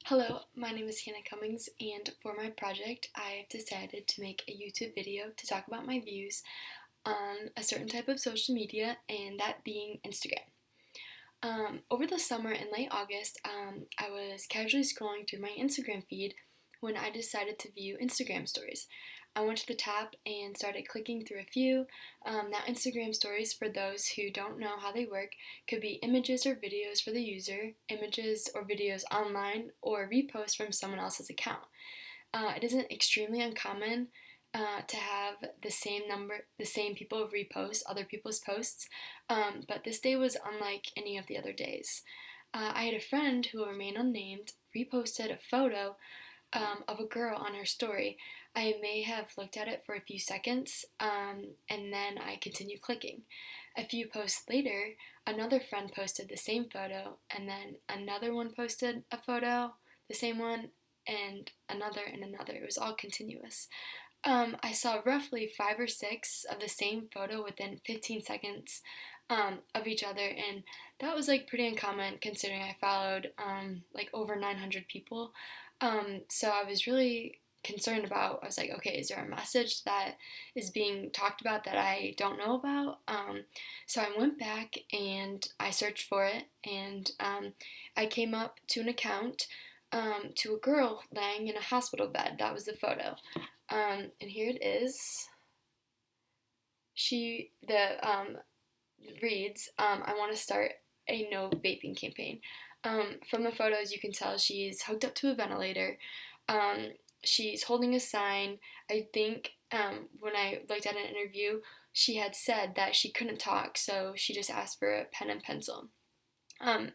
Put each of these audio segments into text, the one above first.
Hello, my name is Hannah Cummings, and for my project, I've decided to make a YouTube video to talk about my views on a certain type of social media, and that being Instagram. Over the summer in late August, I was casually scrolling through my Instagram feed when I decided to view Instagram stories. I went to the top and started clicking through a few. Now, Instagram stories, for those who don't know how they work, could be images or videos for the user, images or videos online, or reposts from someone else's account. It isn't extremely uncommon to have the same people repost other people's posts, but this day was unlike any of the other days. I had a friend who will remain unnamed reposted a photo of a girl on her story. I may have looked at it for a few seconds, and then I continued clicking. A few posts later, another friend posted the same photo, and then another one posted a photo, the same one, and another and another. It was all continuous. I saw roughly 5 or 6 of the same photo within 15 seconds of each other, and that was like pretty uncommon considering I followed like over 900 people. So I was really concerned about. I was like, okay, is there a message that is being talked about that I don't know about? So I went back and I searched for it, and I came up to an account to a girl laying in a hospital bed. That was the photo. And here it is. The reads, I want to start a no vaping campaign. From the photos, you can tell she's hooked up to a ventilator. Um, she's holding a sign. I think when I looked at an interview, she had said that she couldn't talk, so she just asked for a pen and pencil. Um,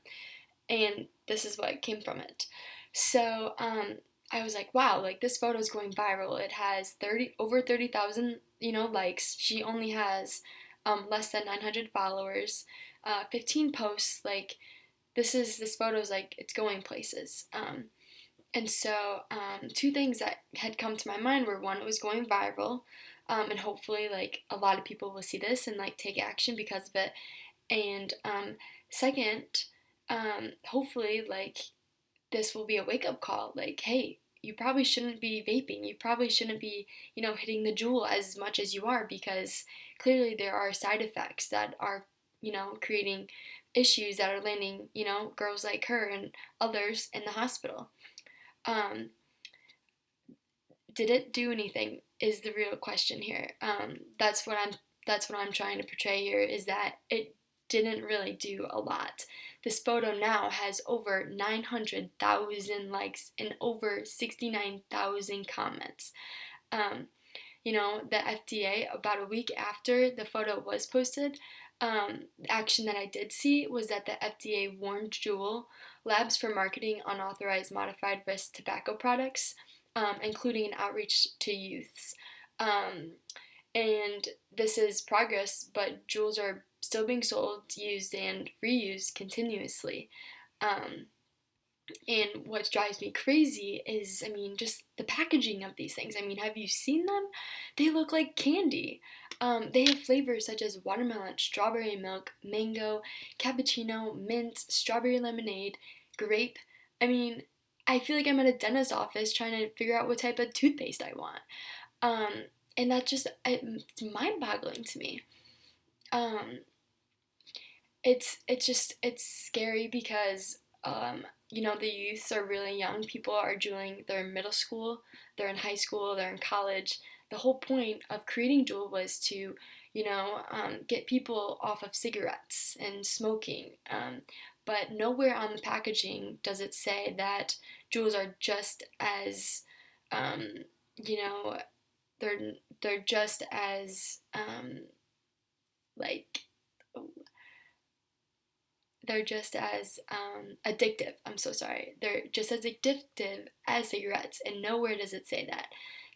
and this is what came from it. So I was like, wow, like this photo is going viral. It has over 30,000 likes. She only has less than 900 followers, 15 posts. Like this photo is like it's going places. And so two things that had come to my mind were, one, it was going viral, and hopefully like a lot of people will see this and like take action because of it. And second, hopefully like this will be a wake up call. Like, hey, you probably shouldn't be vaping. You probably shouldn't be, hitting the jewel as much as you are, because clearly there are side effects that are, creating issues that are landing, girls like her and others in the hospital. Um, did it do anything? Is the real question here. That's what I'm trying to portray here, is that it didn't really do a lot. This photo now has over 900,000 likes and over 69,000 comments. Um, the FDA, about a week after the photo was posted, the action that I did see was that the FDA warned Juul labs for marketing unauthorized modified risk tobacco products, including an outreach to youths. Um, and this is progress, but Juuls are still being sold, used, and reused continuously. Um, and what drives me crazy is, just the packaging of these things. Have you seen them? They look like candy. They have flavors such as watermelon, strawberry milk, mango, cappuccino, mint, strawberry lemonade, grape. I mean, I feel like I'm at a dentist's office trying to figure out what type of toothpaste I want. And it's mind-boggling to me. Um, it's scary because the youths are really young. People are juuling. They're in middle school, they're in high school, they're in college. The whole point of creating Juul was to get people off of cigarettes and smoking. But nowhere on the packaging does it say that Juuls are just as um, you know they're just as like they're just as addictive. I'm so sorry. They're just as addictive as cigarettes, and nowhere does it say that.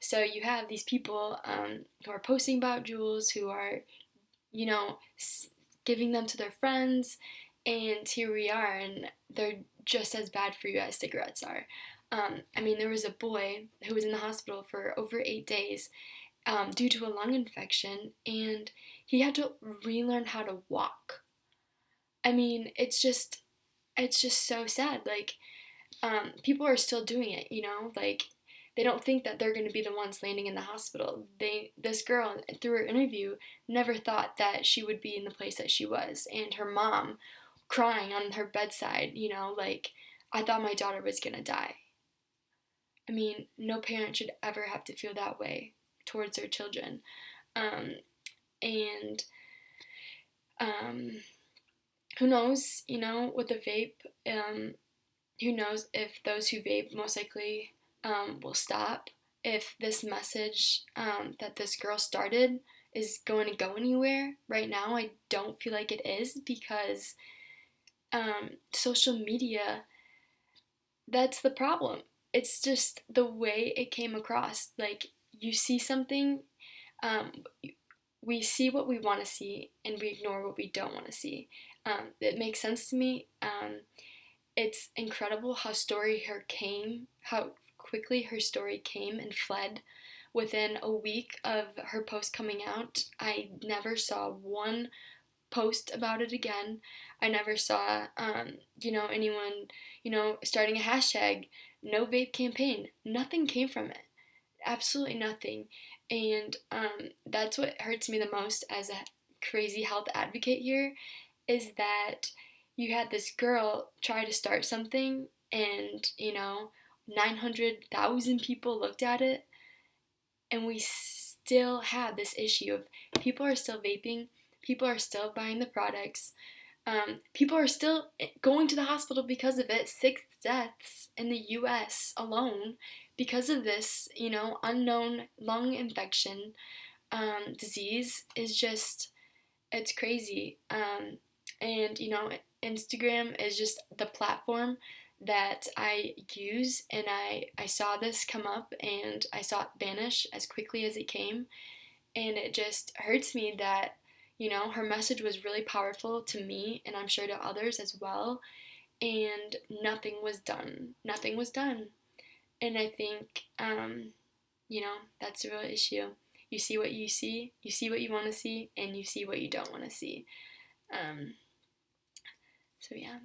So you have these people who are posting about Juuls, who are, you know, giving them to their friends, and here we are, and they're just as bad for you as cigarettes are. There was a boy who was in the hospital for over 8 days due to a lung infection, and he had to relearn how to walk. It's just so sad. Like, people are still doing it, you know, like they don't think that they're going to be the ones landing in the hospital. This girl through her interview never thought that she would be in the place that she was, and her mom crying on her bedside, you know, like, I thought my daughter was going to die. I mean, no parent should ever have to feel that way towards their children. Um, and um, who knows, you know, with the vape, who knows if those who vape most likely will stop, if this message that this girl started is going to go anywhere. Right now, I don't feel like it is, because social media, that's the problem. It's just the way it came across. Like, you see something, um, we see what we want to see, and we ignore what we don't want to see. It makes sense to me. It's incredible how quickly her story came and fled within a week of her post coming out. I never saw one post about it again. I never saw, anyone, starting a hashtag, no vape campaign. Nothing came from it. Absolutely nothing. And that's what hurts me the most as a crazy health advocate here, is that you had this girl try to start something, and 900,000 people looked at it, and we still had this issue of people are still vaping, people are still buying the products, people are still going to the hospital because of it. 6 deaths in the US alone because of this, unknown lung infection disease is just, it's crazy. And Instagram is just the platform that I use, and I saw this come up and I saw it vanish as quickly as it came, and it just hurts me that her message was really powerful to me, and I'm sure to others as well, and nothing was done. And I think that's the real issue. You see what you see, you see what you want to see, and you see what you don't want to see. So yeah.